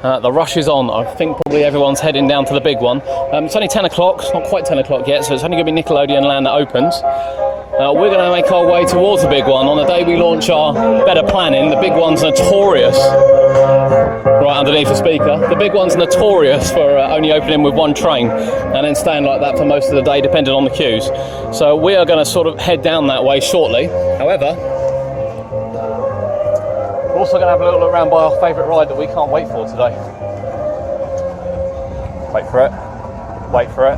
The rush is on. I think probably everyone's heading down to the big one. It's only 10 o'clock, it's not quite 10 o'clock yet, so it's only going to be Nickelodeon Land that opens. We're going to make our way towards the big one. On the day we launch our better planning, the big one's notorious, right underneath the speaker, the big one's notorious for only opening with one train and then staying like that for most of the day depending on the queues. So we are going to sort of head down that way shortly. However, we're also going to have a little look around by our favourite ride that we can't wait for today. Wait for it, wait for it,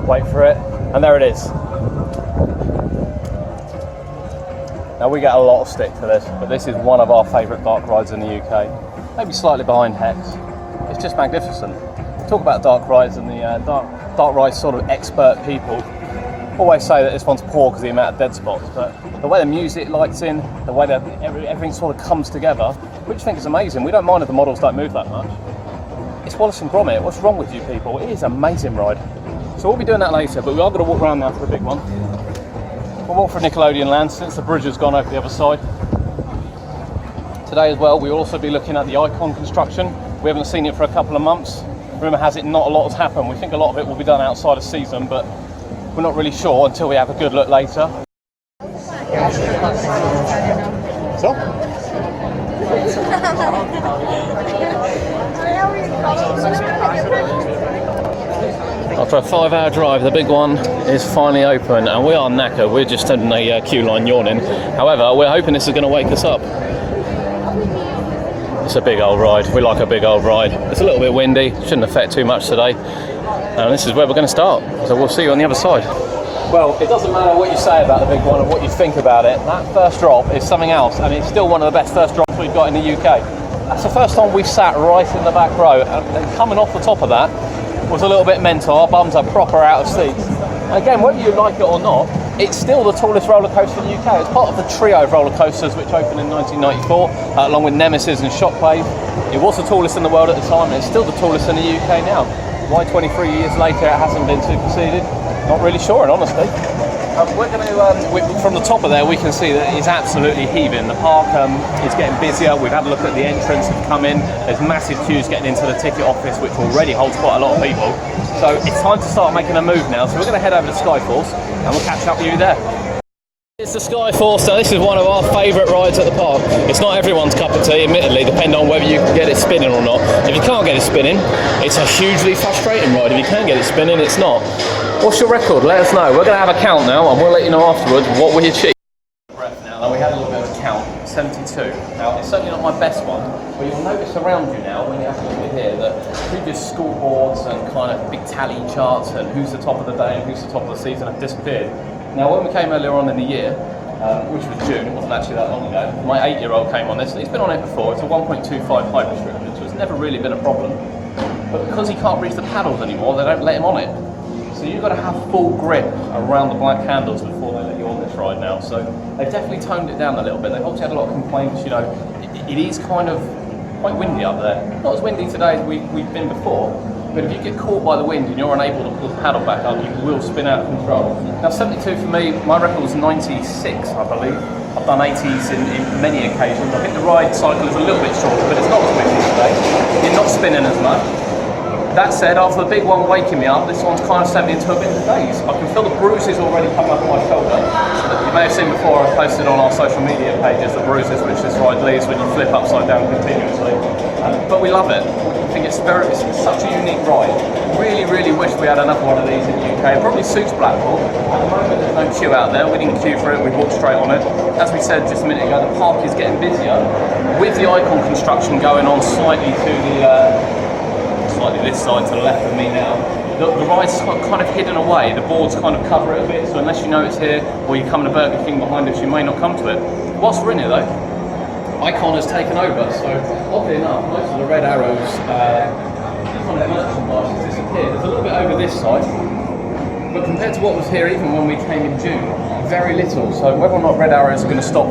wait for it, and there it is. Now we get a lot of stick for this, but this is one of our favourite dark rides in the UK. Maybe slightly behind Hex. It's just magnificent. Talk about dark rides, and the dark rides sort of expert people always say that this one's poor because of the amount of dead spots, but the way the music lights in, the way that everything sort of comes together, which I think is amazing. We don't mind if the models don't move that much. It's Wallace and Gromit. What's wrong with you people? It is an amazing ride. So we'll be doing that later, but we are going to walk around now for a big one. We'll walk for Nickelodeon Land since the bridge has gone over the other side. Today as well, we'll also be looking at the Icon construction. We haven't seen it for a couple of months. Rumour has it not a lot has happened. We think a lot of it will be done outside of season, but we're not really sure until we have a good look later. So? After a 5-hour drive, the big one is finally open, and we are knackered. We're just in the queue line yawning. However, we're hoping this is going to wake us up. It's a big old ride. We like a big old ride. It's a little bit windy, shouldn't affect too much today. And this is where we're going to start. So we'll see you on the other side. Well, it doesn't matter what you say about the big one and what you think about it. That first drop is something else, and it's still one of the best first drops we've got in the UK. That's the first time we've sat right in the back row, and coming off the top of that was a little bit mental. Our bums are proper out of seats. And again, whether you like it or not, it's still the tallest roller coaster in the UK. It's part of the trio of roller coasters which opened in 1994, along with Nemesis and Shockwave. It was the tallest in the world at the time, and it's still the tallest in the UK now. Why 23 years later it hasn't been superseded? Not really sure, in honesty. We're going to, from the top of there, we can see that it's absolutely heaving. The park is getting busier. We've had a look at the entrance and come in. There's massive queues getting into the ticket office, which already holds quite a lot of people. So it's time to start making a move now. So we're going to head over to Skyforce, and we'll catch up with you there. It's the Skyforce. Now this is one of our favourite rides at the park. It's not everyone's cup of tea, admittedly, depending on whether you can get it spinning or not. If you can't get it spinning, it's a hugely frustrating ride. If you can get it spinning, it's not. What's your record? Let us know. We're going to have a count now, and we'll let you know afterwards what we achieved. Now we had a little bit of a count, 72. Now it's certainly not my best one, but you'll notice around you now, when you have a look at here, that previous school boards and kind of big tally charts and who's the top of the day and who's the top of the season have disappeared. Now when we came earlier on in the year, which was June, it wasn't actually that long ago, my 8-year-old came on this. He's been on it before. It's a 1.25 height restriction, so it's never really been a problem. But because he can't reach the paddles anymore, they don't let him on it. So you've got to have full grip around the black handles before they let you on this ride now. So they've definitely toned it down a little bit. They've obviously had a lot of complaints, you know, it is kind of quite windy up there. Not as windy today as we've been before, but if you get caught by the wind and you're unable to pull the paddle back up, you will spin out of control. Now 72 for me, my record was 96, I believe. I've done 80s in many occasions. I think the ride cycle is a little bit shorter, but it's not as windy today. You're not spinning as much. That said, after the big one waking me up, this one's kind of sent me into a bit of a daze. I can feel the bruises already coming up on my shoulder. You may have seen before, I've posted on our social media pages the bruises which this ride leaves when you flip upside down continuously. But we love it. I think it's such a unique ride. Really, really wish we had another one of these in the UK. It probably suits Blackpool. At the moment there's no queue out there. We didn't queue for it, we walked straight on it. As we said just a minute ago, the park is getting busier. With the Icon construction going on slightly to the this side to the left of me now, the ride's kind of hidden away. The boards kind of cover it a bit, so unless you know it's here or you come to Burger King behind us, you may not come to it. Whilst we're in here though, Icon has taken over, so oddly enough, most of the red arrows kind of merchandise has disappeared. There's a little bit over this side, but compared to what was here even when we came in June, very little. So whether or not red arrows are going to stop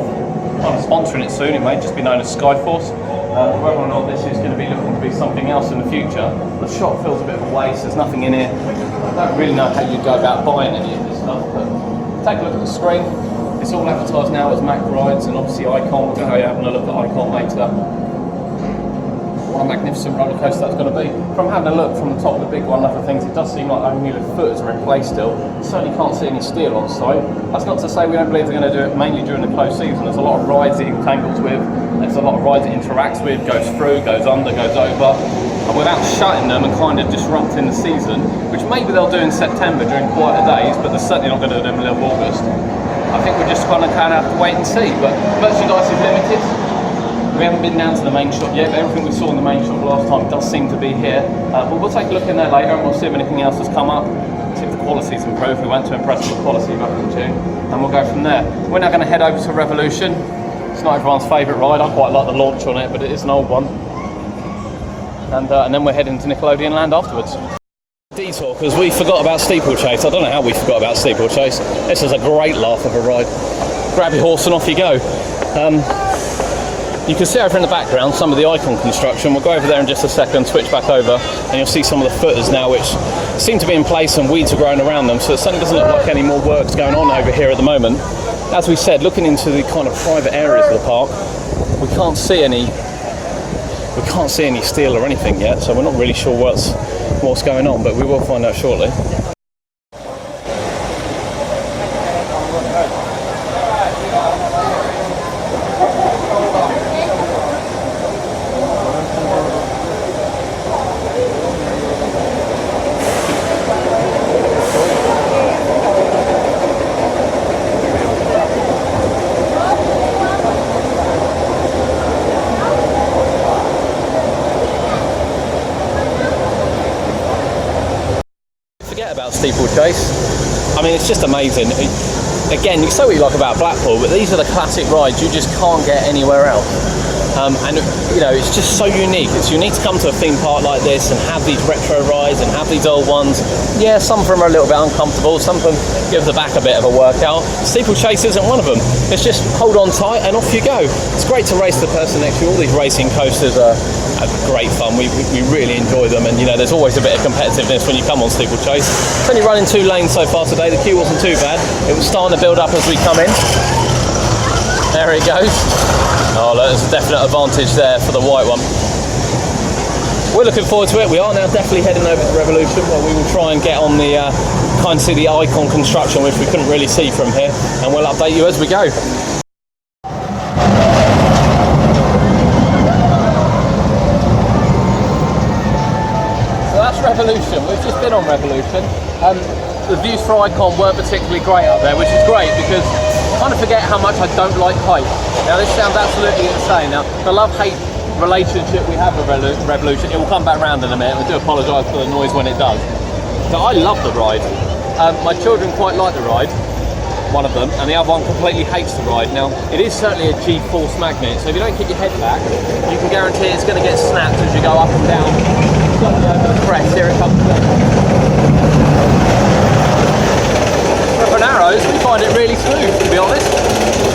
kind of sponsoring it soon, it may just be known as Skyforce. Whether or not this is going to be looking to be something else in the future, the shop feels a bit of a waste. There's nothing in it. I don't really know how you go about buying any of this stuff, but take a look at the screen. It's all advertised now as Mac Rides and obviously Icon. We're going to be having a look at Icon later. a magnificent roller coaster that's going to be. From having a look from the top of the big one and other things, it does seem like only the footers are in place still. Certainly can't see any steel on site. That's not to say we don't believe they're going to do it mainly during the closed season. There's a lot of rides it entangles with, there's a lot of rides it interacts with, goes through, goes under, goes over. And without shutting them and kind of disrupting the season, which maybe they'll do in September during quieter days, but they're certainly not going to do them in August. I think we're just kind of have to wait and see. But merchandise is limited. We haven't been down to the main shop yet, but everything we saw in the main shop last time does seem to be here. But we'll take a look in there later and we'll see if anything else has come up. See if the quality's improved. We went to impress with the quality back in June, and we'll go from there. We're now going to head over to Revolution. It's not everyone's favourite ride. I quite like the launch on it, but it is an old one. And then we're heading to Nickelodeon Land afterwards. Detour, because we forgot about Steeplechase. I don't know how we forgot about Steeplechase. This is a great laugh of a ride. Grab your horse and off you go. You can see over in the background some of the icon construction. We'll go over there in just a second, switch back over, and you'll see some of the footers now which seem to be in place and weeds are growing around them, so it certainly doesn't look like any more work's going on over here at the moment. As we said, looking into the kind of private areas of the park, we can't see any steel or anything yet, so we're not really sure what's going on, but we will find out shortly. Steeplechase. I mean, it's just amazing. Again, you can say what you like about Blackpool, but these are the classic rides you just can't get anywhere else. And you know, it's just so unique. It's unique to come to a theme park like this and have these retro rides and have these old ones. Yeah, some of them are a little bit uncomfortable, some of them give the back a bit of a workout. Steeplechase isn't one of them. It's just hold on tight and off you go. It's great to race the person next to you. All these racing coasters are great fun. We really enjoy them, and you know, there's always a bit of competitiveness when you come on Steeplechase. It's only running 2 lanes so far today. The queue wasn't too bad. It was starting to build up as we come in. There it goes. Oh, look, there's a definite advantage there for the white one. We're looking forward to it. We are now definitely heading over to Revolution, where we will try and get on the kind of see the icon construction, which we couldn't really see from here, and we'll update you as we go. So that's Revolution. We've just been on Revolution. The views for Icon weren't particularly great up there, which is great because I kind of forget how much I don't like height. Now this sounds absolutely insane. Now the love-hate relationship we have with Revolution, it will come back round in a minute. I do apologise for the noise when it does. So I love the ride. My children quite like the ride, one of them, and the other one completely hates the ride. Now it is certainly a G-force magnet, so if you don't keep your head back, you can guarantee it's going to get snapped as you go up and down. Slightly over the crest, here it comes down. For arrows, we find it really smooth, to be honest,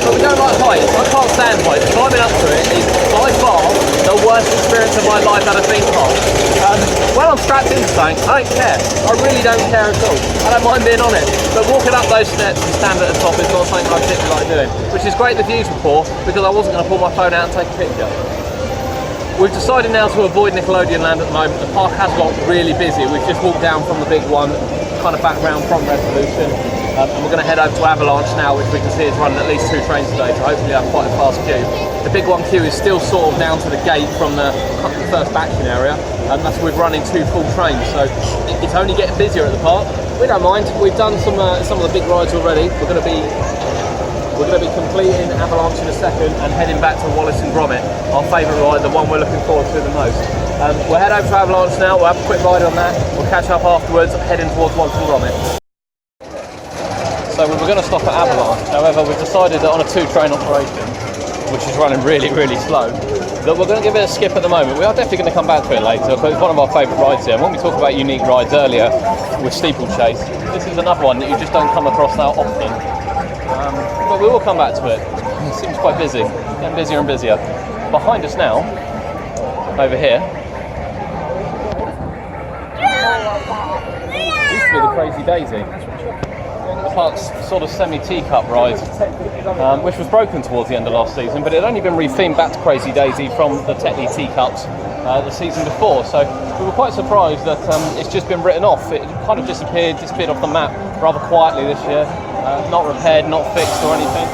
but we don't like heights. I can't stand heights. Climbing up to it is by far the worst experience of my life at a theme park. When I'm strapped into something, I don't care. I really don't care at all. I don't mind being on it, but walking up those steps and stand at the top is not something I particularly like doing, which is great the views were poor because I wasn't going to pull my phone out and take a picture. We've decided now to avoid Nickelodeon Land at the moment. The park has got really busy. We've just walked down from the big one, kind of back round from Revolution. And we're going to head over to Avalanche now, which we can see is running at least 2 trains today, so hopefully have quite a fast queue. The big one queue is still sort of down to the gate from the first action area, and that's we're running 2 full trains, so it's only getting busier at the park. We don't mind. We've done some of the big rides already. We're going to be completing Avalanche in a second and heading back to Wallace and Gromit, our favourite ride, the one we're looking forward to the most. We'll head over to Avalanche now. We'll have a quick ride on that. We'll catch up afterwards, heading towards Wallace and Gromit. So we were going to stop at Avalanche, however we've decided that on a 2-train operation, which is running really, really slow, that we're going to give it a skip at the moment. We are definitely going to come back to it later because it's one of our favourite rides here. And when we talked about unique rides earlier with Steeplechase, this is another one that you just don't come across that often. But we will come back to it. It seems quite busy, getting busier and busier. Behind us now, over here, used to be the Crazy Daisy. The park's sort of semi-teacup ride, which was broken towards the end of last season, but it had only been rethemed back to Crazy Daisy from the Tetley teacups the season before. So we were quite surprised that it's just been written off. It kind of disappeared off the map rather quietly this year. Not repaired, not fixed or anything.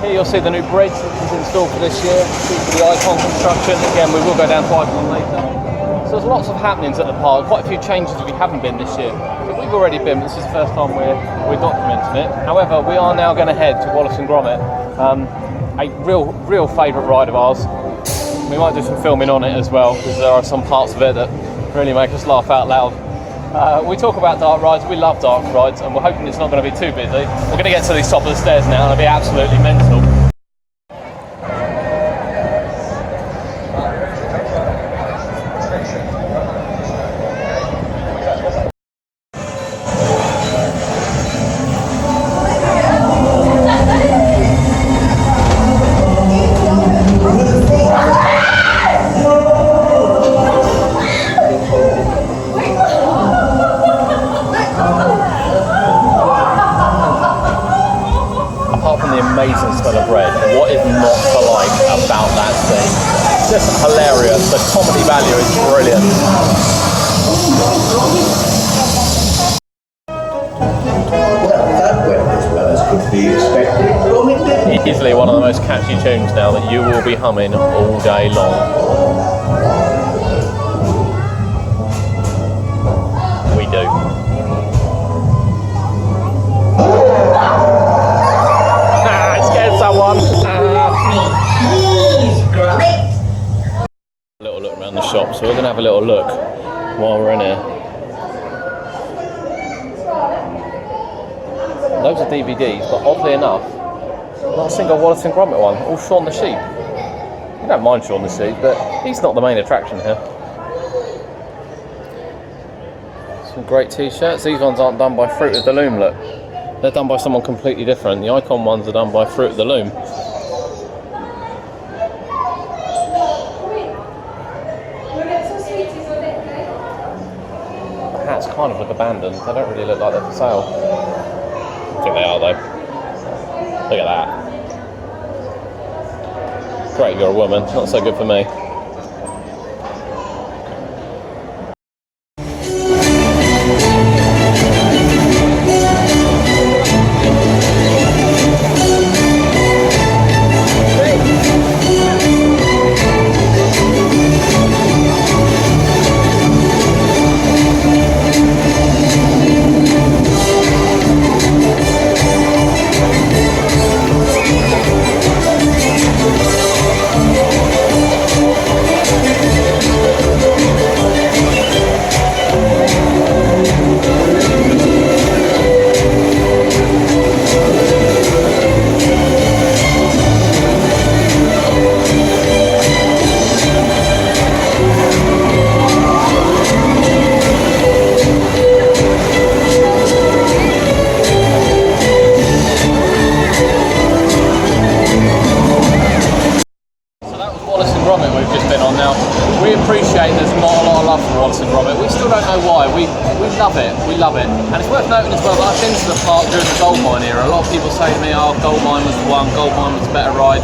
Here you'll see the new bridge which is installed for this year, due to the Icon construction. Again, we will go down to Icon later. So there's lots of happenings at the park, quite a few changes we haven't been this year. But we've already been, this is the first time we're documenting it. However, we are now going to head to Wallace and Gromit, a real favourite ride of ours. We might do some filming on it as well, because there are some parts of it that really make us laugh out loud. We talk about dark rides, we love dark rides, and we're hoping it's not going to be too busy. We're going to get to the top of the stairs now, and it'll be absolutely mental. Amazing smell of bread. What is not to like about that scene? It's just hilarious. The comedy value is brilliant. Well, that went as well as could be expected. Easily one of the most catchy tunes now that you will be humming all day long. We do. A little look around the shop, so we're going to have a little look while we're in here. Loads of DVDs, but oddly enough, not a single Wallace and Gromit one, all Shaun the Sheep. You don't mind Shaun the Sheep, but he's not the main attraction here. Some great t-shirts. These ones aren't done by Fruit of the Loom, look. They're done by someone completely different. The Icon ones are done by Fruit of the Loom. The hats kind of look abandoned. They don't really look like they're for sale. I think they are though. Look at that. Great if you're a woman, not so good for me. We appreciate there's not a lot of love for Wallace and Gromit. We still don't know why. We love it. We love it. And it's worth noting as well that I've been to the park during the Goldmine era. A lot of people say to me, oh, Goldmine was the one, Goldmine was a better ride.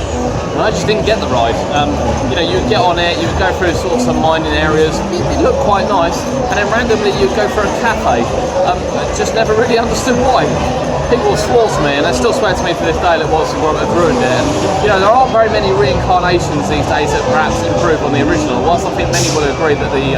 And I just didn't get the ride. You know, you'd get on it, you'd go through sort of some mining areas. It looked quite nice. And then randomly you'd go for a cafe. I just never really understood why. People swore to me, and they still swear to me to this day that Wallace and Gromit have ruined it. And, you know, there aren't very many reincarnations these days that perhaps improve on the original. Whilst I think many will agree that the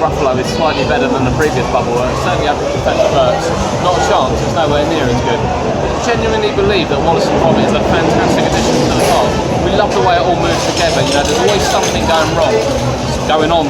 Gruffalo is slightly better than the previous bubble, certainly over Professor Burke's, not a chance, it's nowhere near as good. I genuinely believe that Wallace and Gromit is a fantastic addition to the park. We love the way it all moves together. You know, there's always something going on,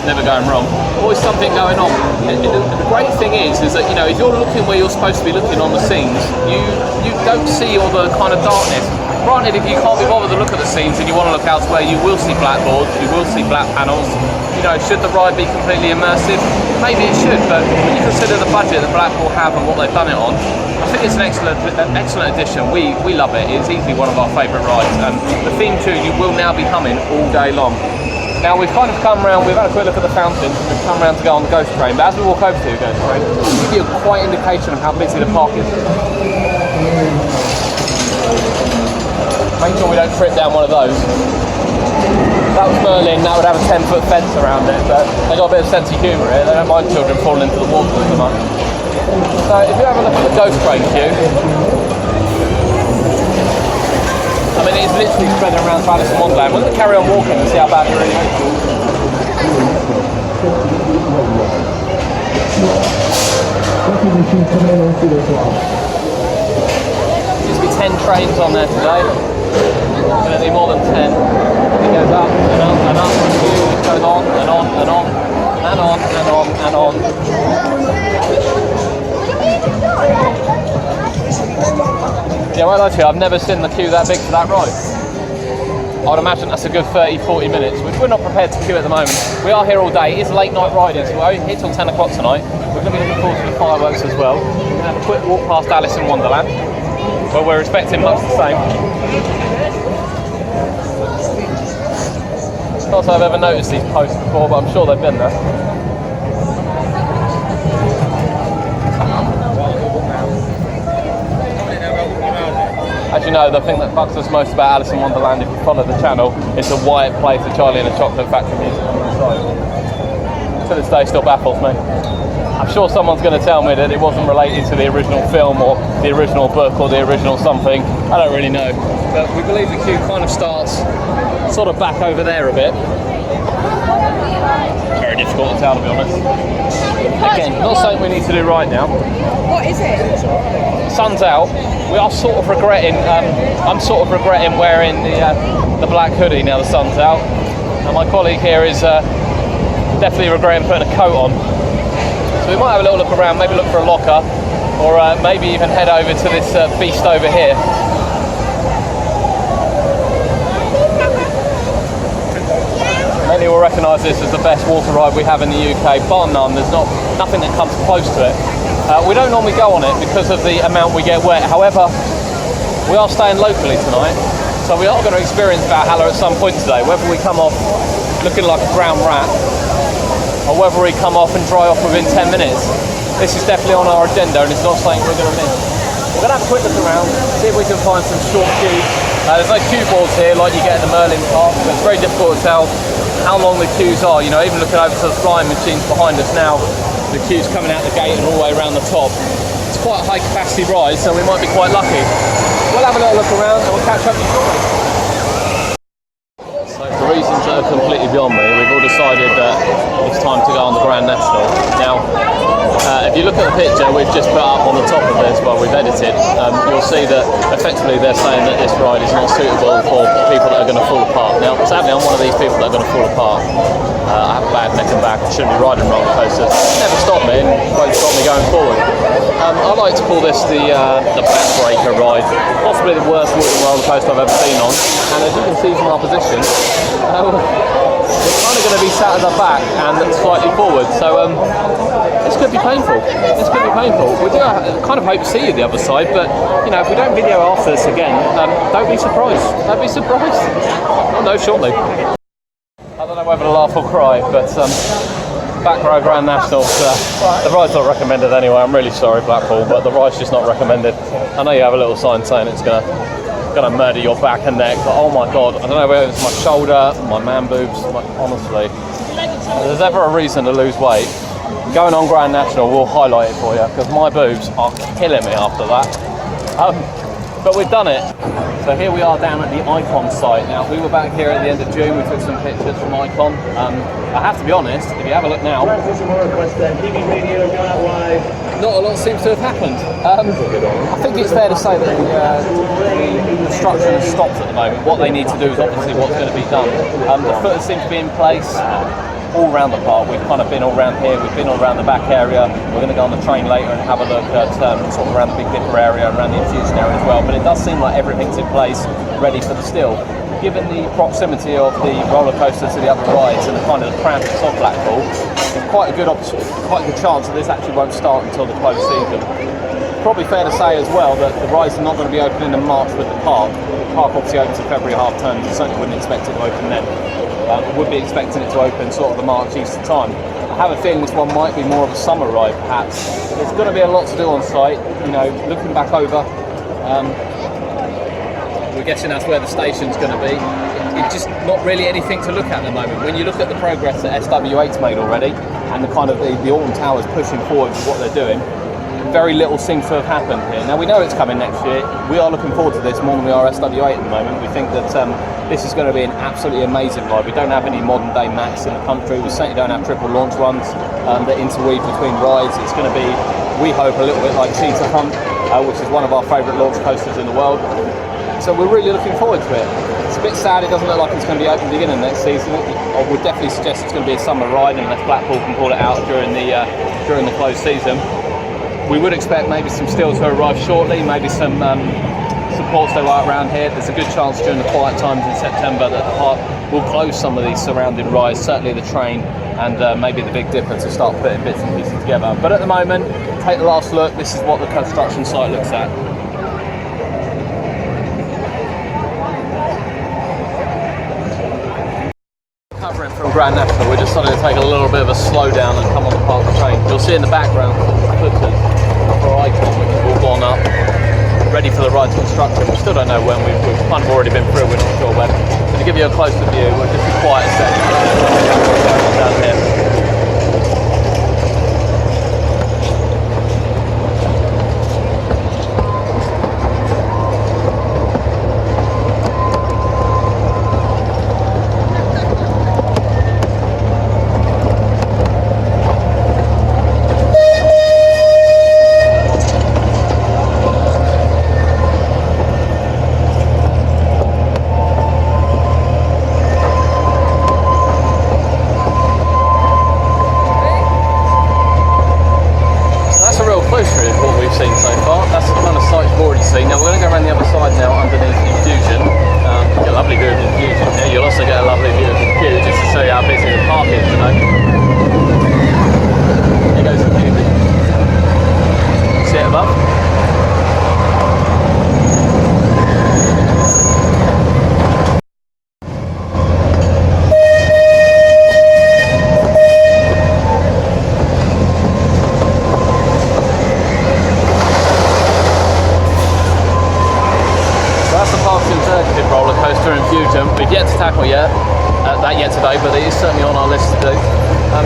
never going wrong. Always something going on. And the great thing is that, you know, if you're looking where you're supposed to be looking on the scenes, you don't see all the kind of darkness. Granted, if you can't be bothered to look at the scenes and you want to look elsewhere, you will see blackboards, you will see black panels. You know, should the ride be completely immersive? Maybe it should, but when you consider the budget that Blackpool have and what they've done it on, I think it's an excellent addition. We love it. It's easily one of our favourite rides, and the theme tune you will now be humming all day long. Now we've kind of come round, we've had a quick look at the fountain, we've come round to go on the ghost train, but as we walk over to the ghost train, it'll give you a quite indication of how busy the park is. Make sure we don't trip down one of those. that was Merlin, that would have a 10-foot fence around it, but they got a bit of sense of humour here. They don't mind children falling into the water so much. So if you have a look at the ghost train queue, I mean, it's literally spreading around Wallace and Gromit. We're going to carry on walking and see how bad it really is. Seems to be 10 trains on there today. Going to need more than 10. It goes up and up and up. It goes on and on and on and on and on and on. Yeah, well, actually, I've never seen the queue that big for that ride. I would imagine that's a good 30-40 minutes, which we're not prepared to queue at the moment. We are here all day. It is late night riding, so we're here till 10 o'clock tonight. We're going to be looking forward to the fireworks as well. We're going to have a quick walk past Alice in Wonderland, where we're expecting much the same. Not that I've ever noticed these posts before, but I'm sure they've been there. As you know, the thing that bugs us most about Alice in Wonderland, if you follow the channel, is the why it plays the Charlie and the Chocolate Factory music on the side. To this day, still baffles me. I'm sure someone's going to tell me that it wasn't related to the original film or the original book or the original something. I don't really know. But we believe the queue kind of starts sort of back over there a bit. Very difficult to tell, to be honest. Again, not something we need to do right now. What is it? Sun's out. We are sort of regretting. I'm sort of regretting wearing the black hoodie now the sun's out. And my colleague here is definitely regretting putting a coat on. So we might have a little look around, maybe look for a locker, or maybe even head over to this beast over here. Many will recognise this as the best water ride we have in the UK, bar none. There's nothing that comes close to it. We don't normally go on it because of the amount we get wet. However, we are staying locally tonight, so we are going to experience Valhalla at some point today. Whether we come off looking like a brown rat, or whether we come off and dry off within 10 minutes, this is definitely on our agenda, and it's not something we're going to miss. We're going to have a quick look around, see if we can find some short queues. There's no queue boards here like you get in the Merlin Park, so it's very difficult to tell how long the queues are. You know, even looking over to the flying machines behind us now, the queue's coming out the gate and all the way around the top. It's quite a high capacity ride, so we might be quite lucky. We'll have a little look around and we'll catch up with you shortly. So for reasons that are completely beyond me, we've all decided that it's time to go on the Grand National. Now, if you look at the picture we've just put up on the top of this, well, we've edited, you'll see that effectively they're saying that this ride is not suitable for people that are going to fall apart. Now, sadly, I'm one of these people that are going to fall apart. I have a bad neck and back, I shouldn't be riding roller coasters. It never stopped me, and it won't stop me going forward. I like to call this the backbreaker ride, possibly the worst wooden roller coaster I've ever been on. And as you can see from our position, we're kind of going to be sat at the back and slightly forward, so this could be painful. This could be painful. We do kind of hope to see you the other side, but you know, if we don't video after this again, don't be surprised. Don't be surprised. I'll know shortly. I don't know whether to laugh or cry, but back row Grand National, the ride's not recommended anyway. I'm really sorry, Blackpool, but the ride's just not recommended. I know you have a little sign saying it's gonna murder your back and neck, but oh my god, I don't know whether it's my shoulder, my man boobs, honestly. If there's ever a reason to lose weight, going on Grand National will highlight it for you, because my boobs are killing me after that. But we've done it. So here we are down at the Icon site. Now, we were back here at the end of June, we took some pictures from Icon. I have to be honest, if you have a look now, not a lot seems to have happened. I think it's fair to say that the construction has stopped at the moment. What they need to do is obviously what's going to be done. The footers seem to be in place all around the park. We've kind of been all around here, we've been all around the back area. We're going to go on the train later and have a look at sort of around the Big Dipper area, around the Infusion area as well. But it does seem like everything's in place, ready for the still. Given the proximity of the roller coaster to the other rides and the kind of crampness of Blackpool, there's quite a good chance that this actually won't start until the close season. Probably fair to say as well that the rides are not going to be opening in March with the park. The park obviously opens in February half term, so certainly wouldn't expect it to open then. Would be expecting it to open sort of the March Easter time. I have a feeling this one might be more of a summer ride perhaps. There's going to be a lot to do on site, you know, looking back over. We're guessing that's where the station's going to be. it's just not really anything to look at the moment. When you look at the progress that SW8's made already, and the kind of the Alton Towers pushing forward with what they're doing, very little seems to have happened here. Now we know it's coming next year. We are looking forward to this more than we are SW8 at the moment. We think that this is going to be an absolutely amazing ride. We don't have any modern day Macs in the country. We certainly don't have triple launch ones that interweave between rides. It's going to be, we hope, a little bit like Cheetah Hunt, which is one of our favourite launch coasters in the world. So we're really looking forward to it. It's a bit sad it doesn't look like it's going to be open beginning next season. I would definitely suggest it's going to be a summer ride unless Blackpool can pull it out during the closed season. We would expect maybe some stills to arrive shortly, maybe some supports to go out around here. There's a good chance during the quiet times in September that the park will close some of these surrounding rides, certainly the train and maybe the Big Dipper, to start putting bits and pieces together. But at the moment, take the last look. This is what the construction site looks at. Covering from Grand National, we decided to take a little bit of a slow down and come on the park train. You'll see in the background footers for Icon, which have all gone up, ready for the ride's construction. We still don't know when. We've kind of already been through, we're not sure when. To give you a closer view, we'll just be quiet a second down here. Infusion. You get a lovely view of Infusion here. You'll also get a lovely view of Infusion just to show you how busy the park is today. Here goes Infusion. See it above? Roller coaster Infusion. We've yet to tackle that yet today, but it is certainly on our list to do.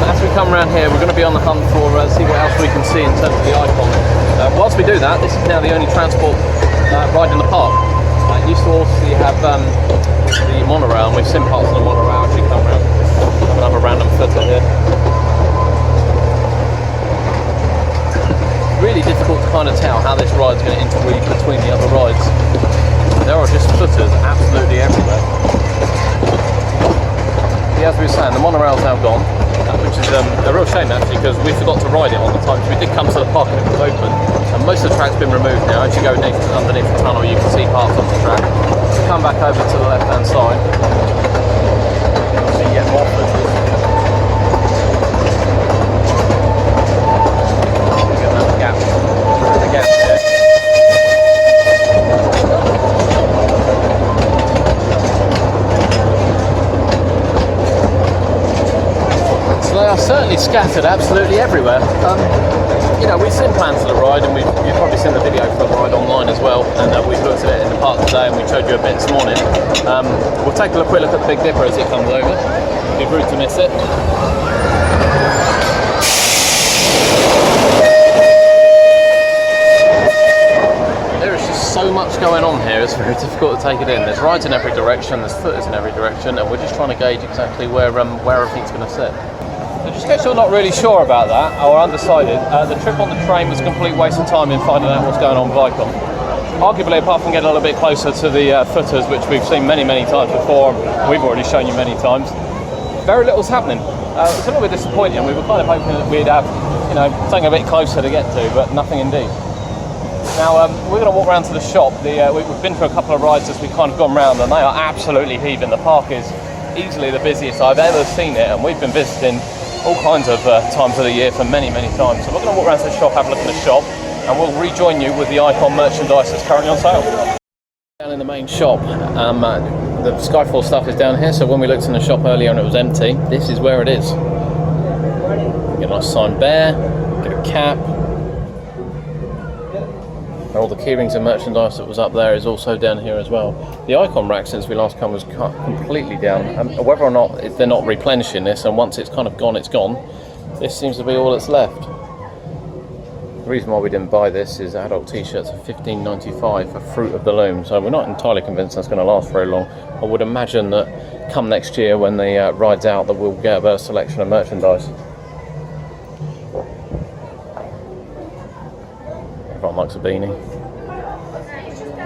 As we come around here, we're going to be on the hunt for see what else we can see in terms of the Icon. Whilst we do that, this is now the only transport ride in the park. It used to also have the monorail, and we've seen parts of the monorail as we come around. Have another random footer here. Really difficult to kind of tell how this ride's going to interweave between the other rides. There are just footers absolutely everywhere. Yeah, as we were saying, the monorail's now gone, which is a real shame actually, because we forgot to ride it on the time. We did come to the park and it was open, and most of the track's been removed now. As you go underneath the tunnel, you can see parts of the track. So come back over to the left-hand side, so you get more footers. Look at that gap. The gap there. They are certainly scattered absolutely everywhere. You know, we've seen plans for the ride, and you've probably seen the video for the ride online as well, and we've looked at it in the park today, and we showed you a bit this morning. We'll take a quick look at the Big Dipper as it comes over. It'd be rude to miss it. There is just so much going on here, it's very difficult to take it in. There's rides in every direction, there's footers in every direction, and we're just trying to gauge exactly where everything's going to sit. So just in case you're not really sure about that, or undecided, the trip on the train was a complete waste of time in finding out what's going on with Icon. Arguably, apart from getting a little bit closer to the footers, which we've seen many, many times before, we've already shown you many times, very little's happening. It's a little bit disappointing. We were kind of hoping that we'd have, you know, something a bit closer to get to, but nothing indeed. Now, we're going to walk around to the shop. We've been through a couple of rides as we've kind of gone round, and they are absolutely heaving. The park is easily the busiest I've ever seen it, and we've been visiting all kinds of times of the year for many, many times. So we're going to walk around to the shop, have a look at the shop, and we'll rejoin you with the Icon merchandise that's currently on sale. Down in the main shop, the Skyfall stuff is down here, so when we looked in the shop earlier and it was empty, this is where it is. Get a nice signed bear, get a cap. And all the keyrings and merchandise that was up there is also down here as well. The icon rack since we last come was cut completely down. And whether or not they're not replenishing this, and once it's kind of gone, it's gone. This seems to be all that's left. The reason why we didn't buy this is adult t-shirts are $15.95 for Fruit of the Loom. So we're not entirely convinced that's going to last very long. I would imagine that come next year when the ride's out that we'll get a better selection of merchandise. Everyone likes a beanie.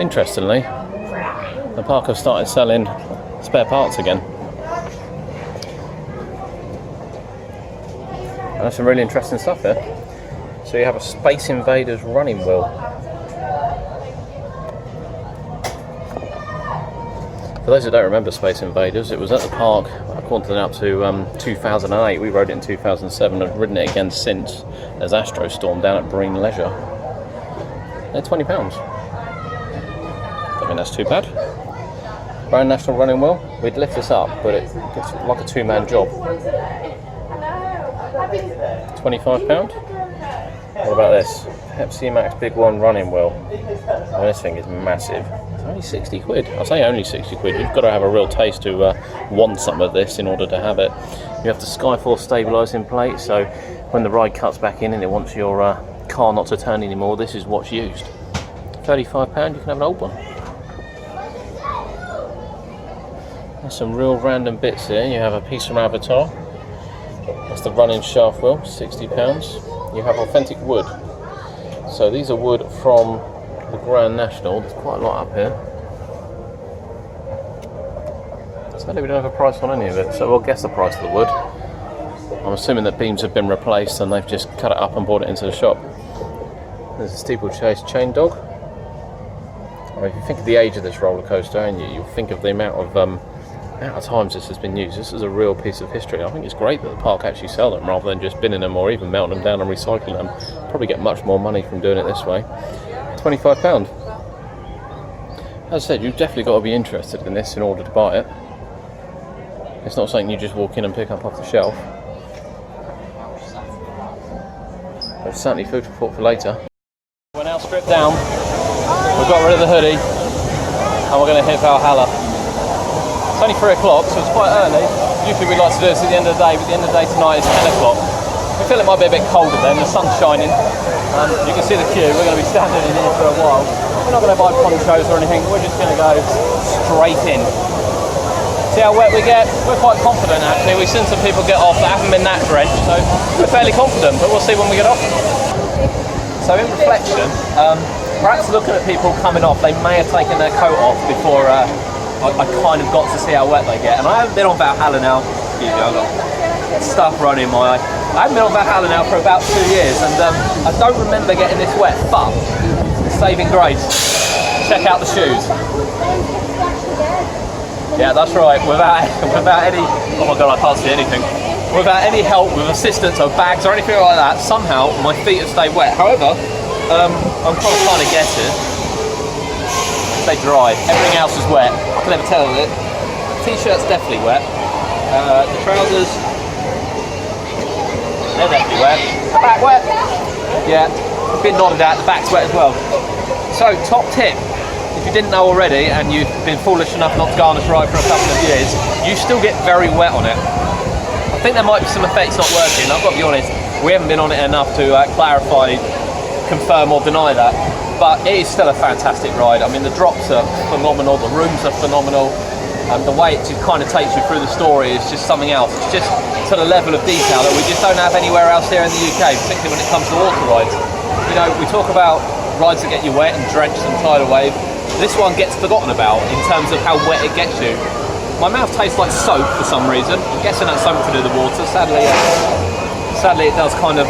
Interestingly, the park have started selling spare parts again. And there's some really interesting stuff here. So you have a Space Invaders running wheel. For those who don't remember Space Invaders, it was at the park, according up to 2008. We rode it in 2007 and have ridden it again since as Astro Storm down at Breen Leisure. They're £20. I mean, that's too bad. Grand National running wheel. We'd lift this up, but it's like a two-man job. £25. What about this? Pepsi Max Big One running wheel. Oh, this thing is massive. It's only 60 quid. I say only 60 quid. You've got to have a real taste to want some of this in order to have it. You have the Skyforce stabilising plate, so when the ride cuts back in and it wants your car not to turn anymore, this is what's used. £35, you can have an old one. There's some real random bits here. You have a piece from Avatar. That's the running shaft wheel, £60. You have authentic wood. So these are wood from the Grand National. There's quite a lot up here. Sadly, we don't have a price on any of it, so we'll guess the price of the wood. I'm assuming that beams have been replaced and they've just cut it up and brought it into the shop. There's a steeplechase chain dog. I mean, if you think of the age of this roller coaster, and you think of the amount of times this has been used, this is a real piece of history. I think it's great that the park actually sell them rather than just binning them or even melting them down and recycling them. Probably get much more money from doing it this way. £25. As I said, you've definitely got to be interested in this in order to buy it. It's not something you just walk in and pick up off the shelf. There's certainly food for thought for later. We're now stripped down. We've got rid of the hoodie and we're going to hit Valhalla. It's only 3 o'clock, so it's quite early. Usually we like to do this at the end of the day, but the end of the day tonight is 10 o'clock. We feel it might be a bit colder then, the sun's shining. You can see the queue, we're going to be standing in here for a while. We're not going to buy ponchos or anything, we're just going to go straight in. See how wet we get? We're quite confident actually. We've seen some people get off that haven't been that drenched, so we're fairly confident, but we'll see when we get off. So in reflection, perhaps looking at people coming off, they may have taken their coat off before I kind of got to see how wet they get. And I haven't been on Valhalla now, excuse me, I've got stuff running in my eye. I haven't been on Valhalla now for about 2 years, and I don't remember getting this wet, but saving grace. Check out the shoes. Yeah, that's right, without any, oh my god, I can't see anything. Without any help with assistance or bags or anything like that, somehow my feet have stayed wet. However, I'm kind of trying to guess it. They dry. Everything else is wet. I can never tell it. T-shirt's definitely wet. The trousers, they're definitely wet. The back wet. Yeah, it's been nodded out. The back's wet as well. So, top tip. If you didn't know already and you've been foolish enough not to go on this ride for a couple of years, you still get very wet on it. I think there might be some effects not working. I've got to be honest, we haven't been on it enough to clarify, confirm or deny that. But it is still a fantastic ride. I mean, the drops are phenomenal, the rooms are phenomenal, and the way it just kind of takes you through the story is just something else. It's just to the level of detail that we just don't have anywhere else here in the UK, particularly when it comes to water rides. You know, we talk about rides that get you wet and drenched and tidal wave. This one gets forgotten about in terms of how wet it gets you. My mouth tastes like soap for some reason. I'm guessing that's something to do with the water. Sadly it does kind of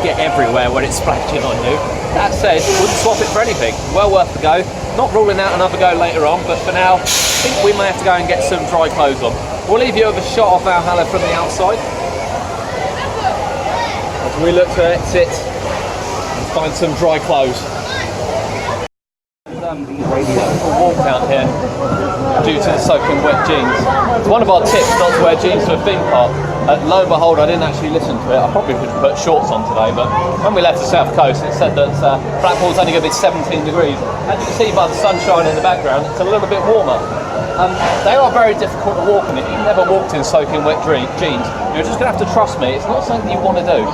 get everywhere when it's splashing on you. That said, wouldn't swap it for anything. Well worth the go. Not ruling out another go later on, but for now, I think we may have to go and get some dry clothes on. We'll leave you with a shot of Valhalla from the outside. As we look to exit and find some dry clothes. A walk out here due to the soaking wet jeans. It's one of our tips not to wear jeans to a theme park. Lo and behold, I didn't actually listen to it. I probably could put shorts on today, but when we left the south coast, it said that Blackpool's only going to be 17 degrees. As you can see by the sunshine in the background, it's a little bit warmer. They are very difficult to walk in. If you've never walked in soaking wet jeans, you're just going to have to trust me. It's not something you want to do.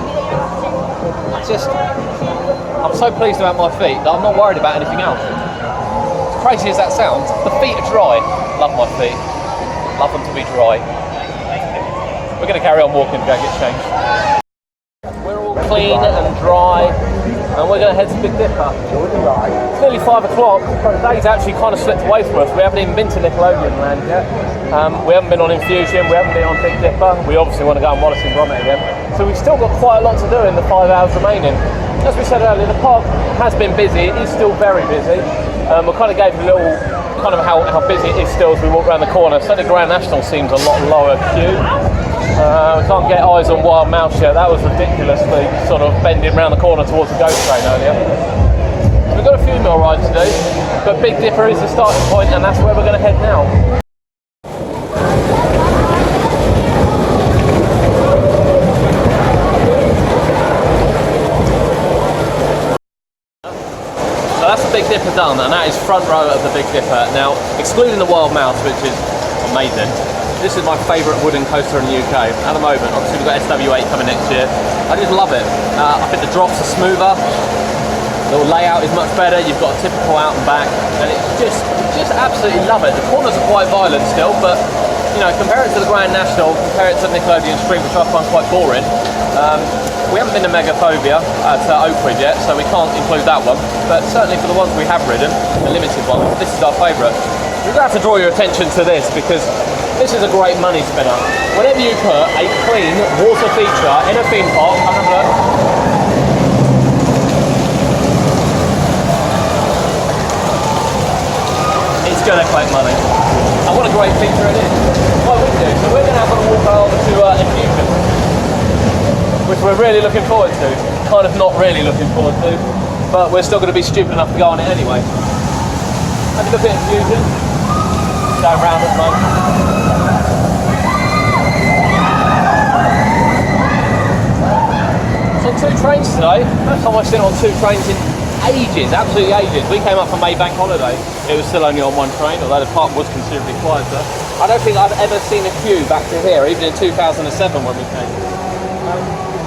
I'm so pleased about my feet that I'm not worried about anything else. As crazy as that sounds, the feet are dry. Love my feet. Love them to be dry. We're going to carry on walking to go get changed. We're all clean and dry, and we're going to head to Big Dipper. It's nearly 5 o'clock. The day's actually kind of slipped away from us. We haven't even been to Nickelodeon Land yet. We haven't been on Infusion. We haven't been on Big Dipper. We obviously want to go on Wallace and Gromit again. So we've still got quite a lot to do in the 5 hours remaining. As we said earlier, the park has been busy. It is still very busy. We kind of gave a little kind of how busy it is still as we walk around the corner. Certainly Grand National seems a lot lower queue. We can't get eyes on Wild Mouse yet. That was ridiculously sort of bending around the corner towards the ghost train earlier. We've got a few more rides to do, but Big Dipper is the starting point, and that's where we're going to head now. So that's the Big Dipper done, and that is front row of the Big Dipper. Now, excluding the Wild Mouse, which is amazing, this is my favourite wooden coaster in the UK at the moment. Obviously we've got SW8 coming next year. I just love it. I think the drops are smoother, the layout is much better, you've got a typical out and back, and it's just absolutely love it. The corners are quite violent still, but you know, compare it to the Grand National, compare it to the Nickelodeon Street, which I find quite boring. We haven't been to Megaphobia at Oakwood yet, so we can't include that one, but certainly for the ones we have ridden, the limited ones, this is our favourite. You're going to have to draw your attention to this, because this is a great money spinner. Whenever you put a clean water feature in a theme park, come and have a look. It's going to collect money. And what a great feature it is. What we do, so we're going to have a walk over to Infusion, which we're really looking forward to. Kind of not really looking forward to, but we're still going to be stupid enough to go on it anyway. Have a look at Infusion. Going round at the moment. So 2 trains today. First time I've seen it on 2 trains in ages, absolutely ages. We came up from Maybank holiday. It was still only on 1 train, although the park was considerably quieter. I don't think I've ever seen a queue back to here, even in 2007 when we came.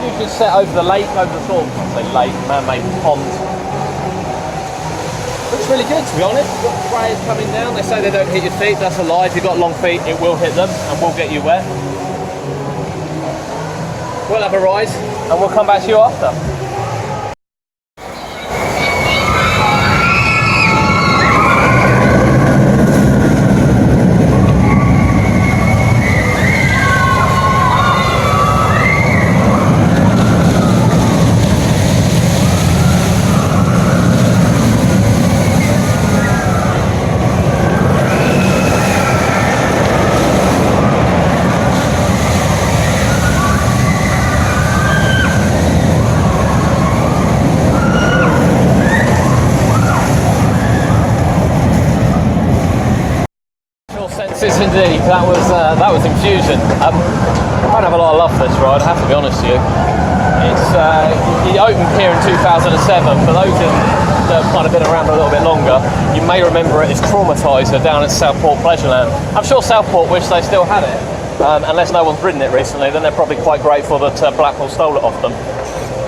Usually set over the lake, over the sort of, I say lake, man-made pond. Looks really good, to be honest. You've got sprayers coming down. They say they don't hit your feet. That's a lie. If you've got long feet, it will hit them and will get you wet. We'll have a ride and we'll come back to you after. Indeed, that was Infusion. I don't have a lot of love for this ride, I have to be honest with you. It's it opened here in 2007. For those that have kind of been around a little bit longer, you may remember it as Traumatizer down at Southport Pleasureland. I'm sure Southport wish they still had it, unless no one's ridden it recently. Then they're probably quite grateful that Blackpool stole it off them.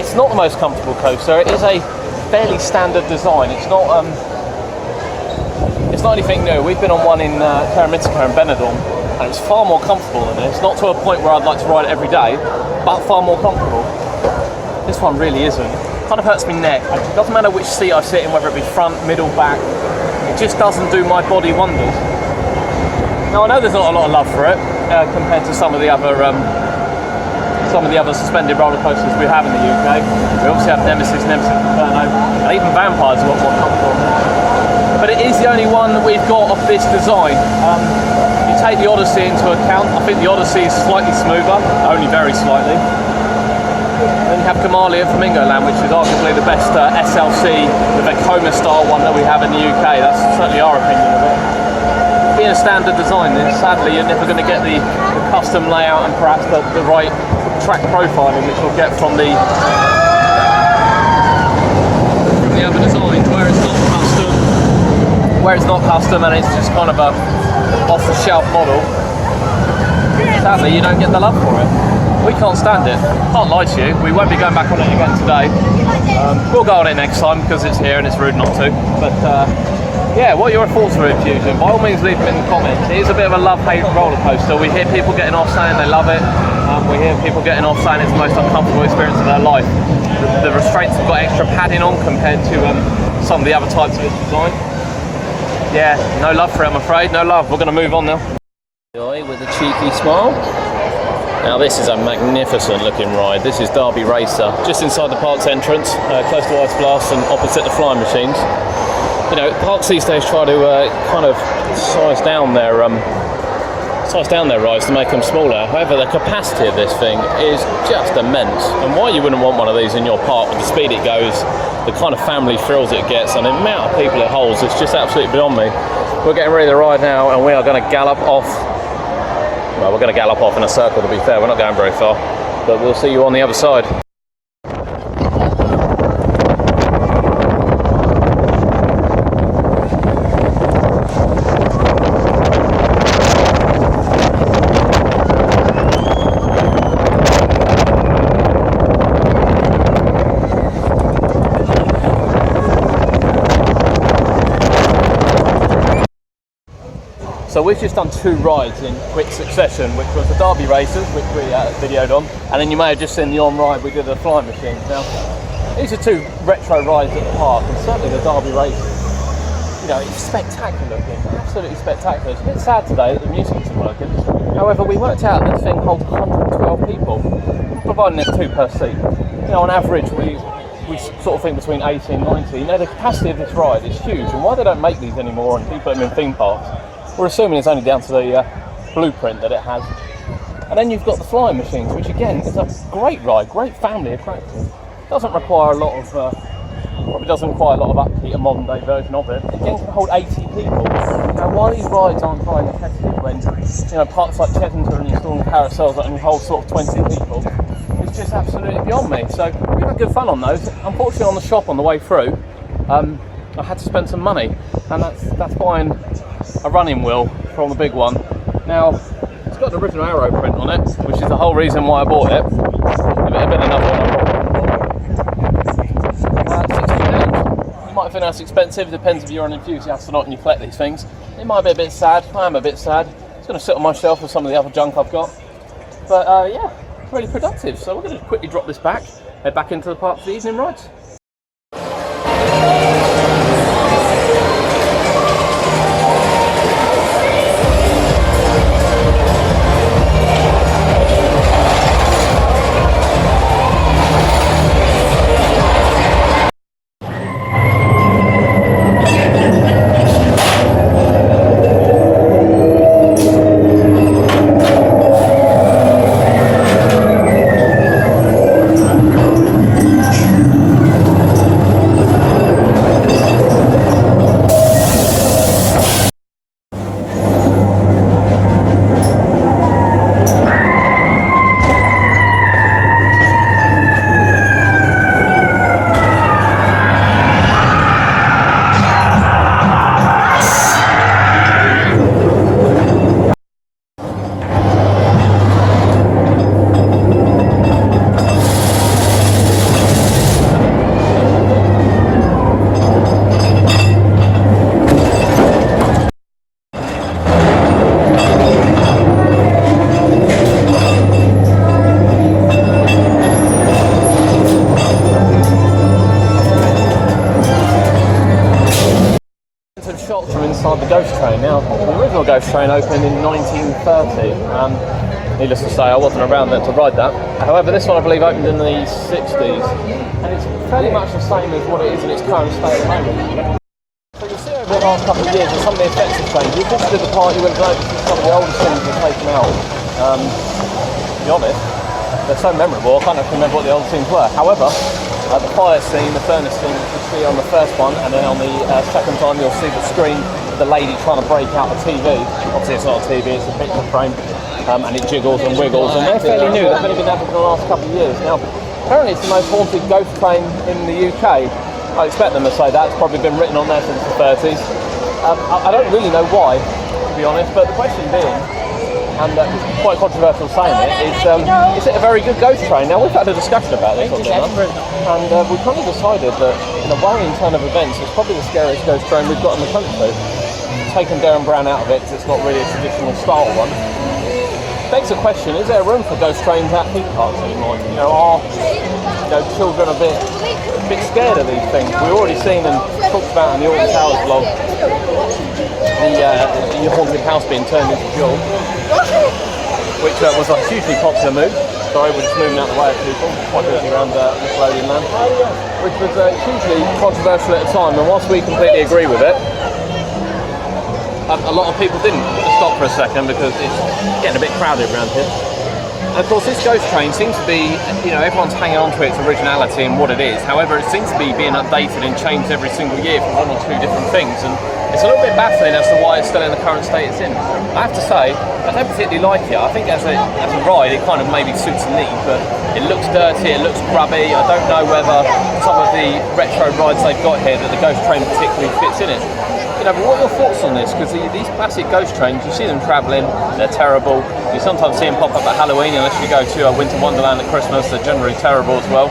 It's not the most comfortable coaster. It is a fairly standard design. It's not anything new. We've been on one in Terramitica and Benidorm, and it was far more comfortable than this. Not to a point where I'd like to ride it every day, but far more comfortable. This one really isn't. It kind of hurts my neck. It doesn't matter which seat I sit in, whether it be front, middle, back. It just doesn't do my body wonders. Now I know there's not a lot of love for it compared to some of the other suspended roller coasters we have in the UK. We obviously have Nemesis Inferno, and even Vampire's a lot more comfortable. But it is the only one that we've got of this design. You take the Odyssey into account. I think the Odyssey is slightly smoother, only very slightly. Then you have Kamali at Flamingo Land, which is arguably the best SLC, the Vekoma style one that we have in the UK. That's certainly our opinion of it. being a standard design, then sadly you're never going to get the custom layout and perhaps the right track profiling which you'll get from the other designs, where it's not custom and it's just kind of a off-the-shelf model. Sadly, you don't get the love for it. We can't stand it. Can't lie to you. We won't be going back on it again today. We'll go on it next time because it's here and it's rude not to. But yeah, what are your thoughts for Infusion? By all means, leave them in the comments. It is a bit of a love-hate roller coaster. We hear people getting off saying they love it. We hear people getting off saying it's the most uncomfortable experience of their life. The restraints have got extra padding on compared to some of the other types of its design. Yeah, no love for it, I'm afraid. No love. We're going to move on now. With a cheeky smile. Now this is a magnificent looking ride. This is Derby Racer, just inside the park's entrance, close to Ice Blast and opposite the flying machines. You know, parks these days try to kind of size down their rides to make them smaller. However, the capacity of this thing is just immense. And why you wouldn't want one of these in your park with the speed it goes, the kind of family thrills it gets, and the amount of people it holds, it's just absolutely beyond me. We're getting ready to ride now, and we are going to gallop off. Well, we're going to gallop off in a circle, to be fair. We're not going very far, but we'll see you on the other side. So we've just done 2 rides in quick succession, which was the Derby Racers, which we videoed on, and then you may have just seen the on-ride we did the flying machines. Now, these are 2 retro rides at the park, and certainly the Derby Racers, you know, it's spectacular looking, absolutely spectacular. It's a bit sad today that the music isn't working. However, we worked out this thing holds 112 people, providing there's 2 per seat. You know, on average, we sort of think between 80 and 90. You know, the capacity of this ride is huge, and why they don't make these anymore and keep them in theme parks, we're assuming it's only down to the blueprint that it has. And then you've got the flying machines, which again is a great ride, great family attraction. Doesn't require a lot of, probably doesn't require a lot of upkeep, a modern day version of it. Again, can hold 80 people. Now, why these rides aren't highly competitive when, you know, parks like Chesington and installing carousels that only hold sort of 20 people, it's just absolutely beyond me. So we've had good fun on those. Unfortunately, on the shop on the way through, I had to spend some money, and that's buying a running wheel from the big one. Now, it's got the original arrow print on it, which is the whole reason why I bought it. A bit another one. £60. You might think that's expensive, depends if you're an enthusiast or not and you collect these things. It might be a bit sad, I am a bit sad. It's going to sit on my shelf with some of the other junk I've got. But yeah, really productive. So we're going to quickly drop this back, head back into the park for the evening rides. The ghost train. Now, the original ghost train opened in 1930. Needless to say, I wasn't around then to ride that. However, this one I believe opened in the 60s, and it's fairly much the same as what it is in its current state at the moment. So you'll see over the last couple of years that some of the effects have changed. If you visited the park, you would have noticed that some of the older scenes were taken out. To be honest, they're so memorable, I can't actually remember what the old scenes were. However, the fire scene, the furnace scene, which you see on the first one, and then on the second time you'll see the screen the lady trying to break out the TV. Obviously it's not a TV, it's a picture frame, and it jiggles and wiggles, and they're fairly new. They've only been out for the last couple of years. Now, apparently it's the most haunted ghost train in the UK. I expect them to say that. It's probably been written on there since the 30s. I don't really know why, to be honest, but the question being, and quite controversial saying it, is it a very good ghost train? Now, we've had a discussion about this on dinner, and we've kind of decided that in a worrying turn of events, it's probably the scariest ghost train we've got in the country. Taken Darren Brown out of it because it's not really a traditional style one. Begs the question, is there room for ghost trains at theme parks anymore? Are children a bit scared of these things? We've already seen and talked about in the Alton Towers vlog the haunted house being turned into Jewel, which was a hugely popular move. Sorry, we're just moving out the way of people, quite busy around Nickelodeon land, which was hugely controversial at the time, and whilst we completely agree with it, a lot of people didn't stop for a second because it's getting a bit crowded around here. And of course this ghost train seems to be, everyone's hanging on to its originality and what it is. However, it seems to be being updated and changed every single year for one or two different things. And it's a little bit baffling as to why it's still in the current state it's in. I have to say, I don't particularly like it. I think as a ride, it kind of maybe suits the need, but it looks dirty, it looks grubby. I don't know whether some of the retro rides they've got here that the ghost train particularly fits in it. But what are your thoughts on this? Because these classic ghost trains, you see them travelling, they're terrible. You sometimes see them pop up at Halloween, unless you go to a Winter Wonderland at Christmas, they're generally terrible as well.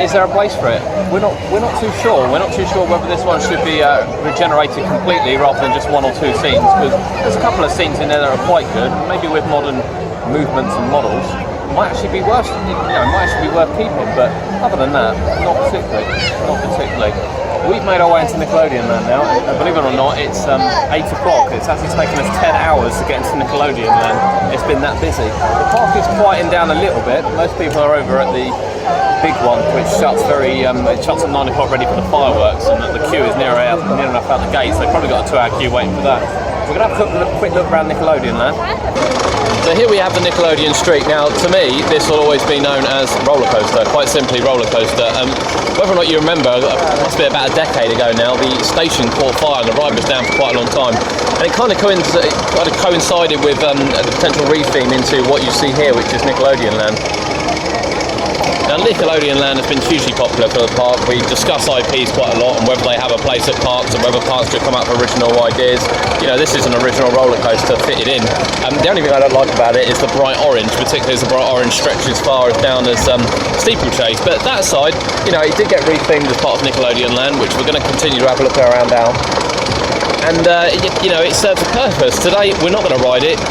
Is there a place for it? We're not too sure. We're not too sure whether this one should be regenerated completely rather than just one or two scenes, because there's a couple of scenes in there that are quite good. Maybe with modern movements and models, might actually be worth keeping. But other than that, not particularly. We've made our way into Nickelodeon land now, and believe it or not, it's 8 o'clock. It's actually taken us 10 hours to get into Nickelodeon land. It's been that busy. The park is quieting down a little bit. Most people are over at the big one, which shuts it shuts at 9 o'clock ready for the fireworks, and the queue is near enough out the gates. They've probably got a 2-hour queue waiting for that. We're going to have a quick look around Nickelodeon land. So here we have the Nickelodeon street. Now, to me, this will always be known as roller coaster, quite simply roller coaster. Whether or not you remember, it must be about a decade ago now, the station caught fire and the ride was down for quite a long time. And it kind of coincided with the potential re-theme into what you see here, which is Nickelodeon land. Now, Nickelodeon land has been hugely popular for the park. We discuss IPs quite a lot and whether they have a place at parks and whether parks should come up with original ideas. This is an original roller coaster fitted in. The only thing I don't like about it is the bright orange, particularly as the bright orange stretches as far as down as Steeplechase. But that aside, it did get re-themed as part of Nickelodeon land, which we're going to continue to have a look around now. And it serves a purpose. Today we're not going to ride it.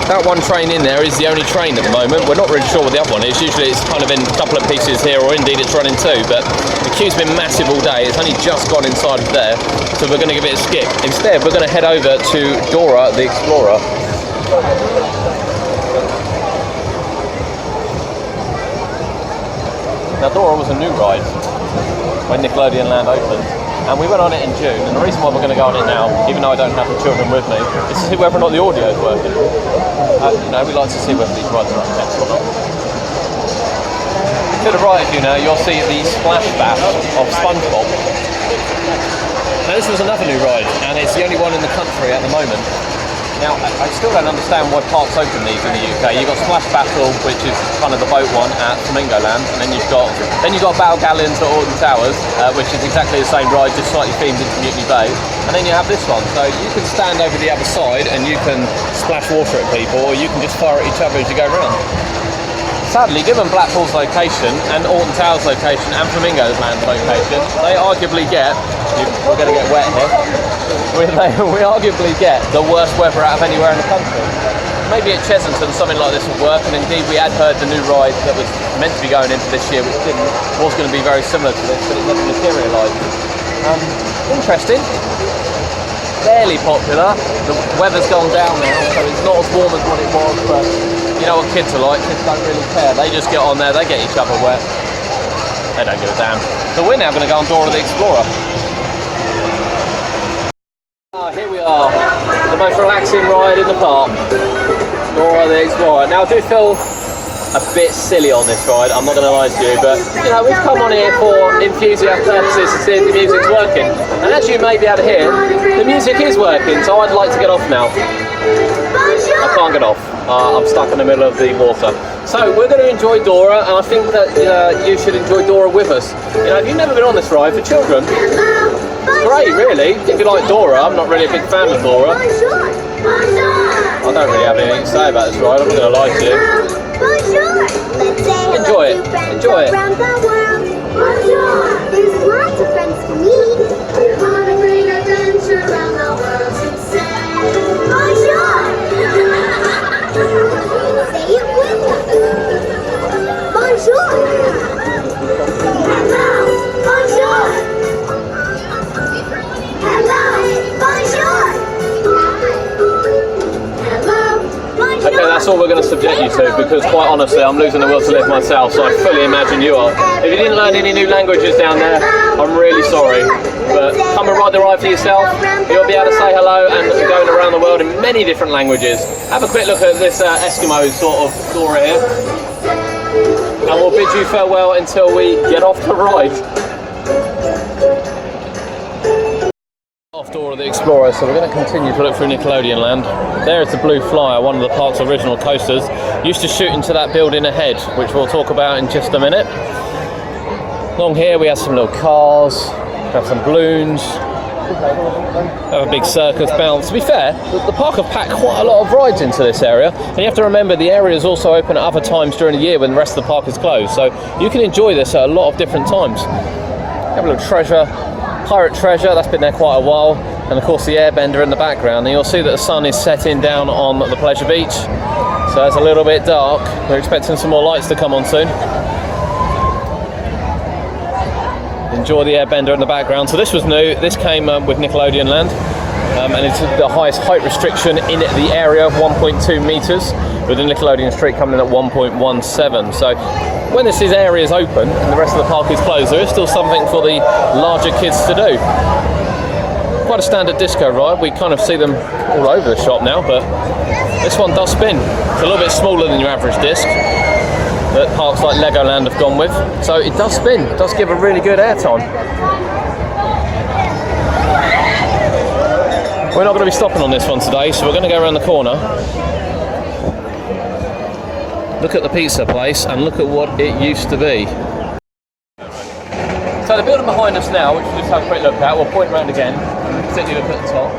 That one train in there is the only train at the moment. We're not really sure what the other one is. Usually it's kind of in a couple of pieces here, or indeed it's running two, but the queue's been massive all day. It's only just gone inside of there, so we're going to give it a skip. Instead, we're going to head over to Dora the Explorer. Now, Dora was a new ride when Nickelodeon Land opened, and we went on it in June, and the reason why we're going to go on it now, even though I don't have the children with me, is to see whether or not the audio is working. We like to see whether these rides are intense or not. To the right of you now, you'll see the splash bath of SpongeBob. Now, this was another new ride, and it's the only one in the country at the moment. Now, I still don't understand why parks open these in the UK. You've got Splash Battle, which is kind of the boat one at Flamingo Land, and then you've got Battle Galleons at Alton Towers, which is exactly the same ride, just slightly themed into Mutiny Bay. And then you have this one, so you can stand over the other side and you can splash water at people, or you can just fire at each other as you go around. Sadly, given Blackpool's location and Alton Towers' location and Flamingo's Land location, they arguably get, we're going to get wet here, we arguably get the worst weather out of anywhere in the country. Maybe at Chessington something like this would work, and indeed we had heard the new ride that was meant to be going into this year, which was going to be very similar to this, but it doesn't materialise. Interesting. Fairly popular. The weather's gone down now, so it's not as warm as what it was, but you know what kids are like. Kids don't really care. They just get on there, they get each other wet. They don't give a damn. So we're now going to go on Dora the Explorer. Here we are, the most relaxing ride in the park, Dora the Explorer. Now I do feel a a bit silly on this ride, I'm not going to lie to you, but you know, we've come on here for enthusiast purposes to see if the music's working, and as you may be able to hear, the music is working, so I'd like to get off now. I can't get off. I'm stuck in the middle of the water. So we're going to enjoy Dora, and I think that you should enjoy Dora with us. You know, if you've never been on this ride, for children, it's great, really. If you like Dora, I'm not really a big fan of Dora. I don't really have anything to say about this ride, I'm not going to lie to you. Enjoy it. Enjoy it. There's lots of friends to meet. On a great adventure around the world, say bonjour. Say it with us. Bonjour. Hello. Bonjour. Hello. Bonjour. Hello. Bonjour. Okay, that's all we're going to subject you to, because quite honestly, I'm losing the will to live myself, so I fully imagine you are. If you didn't learn any new languages down there, I'm really sorry. But come and ride the ride for yourself. You'll be able to say hello and going around the world in many different languages. Have a quick look at this Eskimo sort of Dora here. And we'll bid you farewell until we get off the ride. Off Dora the Explorer, so we're going to continue to look through Nickelodeon Land. There is the Blue Flyer, one of the park's original coasters. Used to shoot into that building ahead, which we'll talk about in just a minute. Along here we have some little cars, have some balloons, have a big circus bounce. To be fair, the park have packed quite a lot of rides into this area, and you have to remember the area is also open at other times during the year when the rest of the park is closed, so you can enjoy this at a lot of different times. Have a little treasure, pirate treasure, that's been there quite a while, and of course the airbender in the background, and you'll see that the sun is setting down on the pleasure beach, so it's a little bit dark. We're expecting some more lights to come on soon. Enjoy the airbender in the background. So this was new, this came with Nickelodeon Land, and it's the highest height restriction in the area of 1.2 metres, with the Nickelodeon Street coming in at 1.17. So when this area is open and the rest of the park is closed, there is still something for the larger kids to do. Quite a standard disco ride, we kind of see them all over the shop now, but this one does spin. It's a little bit smaller than your average disc that parks like Legoland have gone with, so it does spin, it does give a really good airtime. We're not going to be stopping on this one today, so we're going to go around the corner, look at the pizza place and look at what it used to be. So the building behind us now, which we'll just have a quick look at, we'll point around again, particularly look at the top.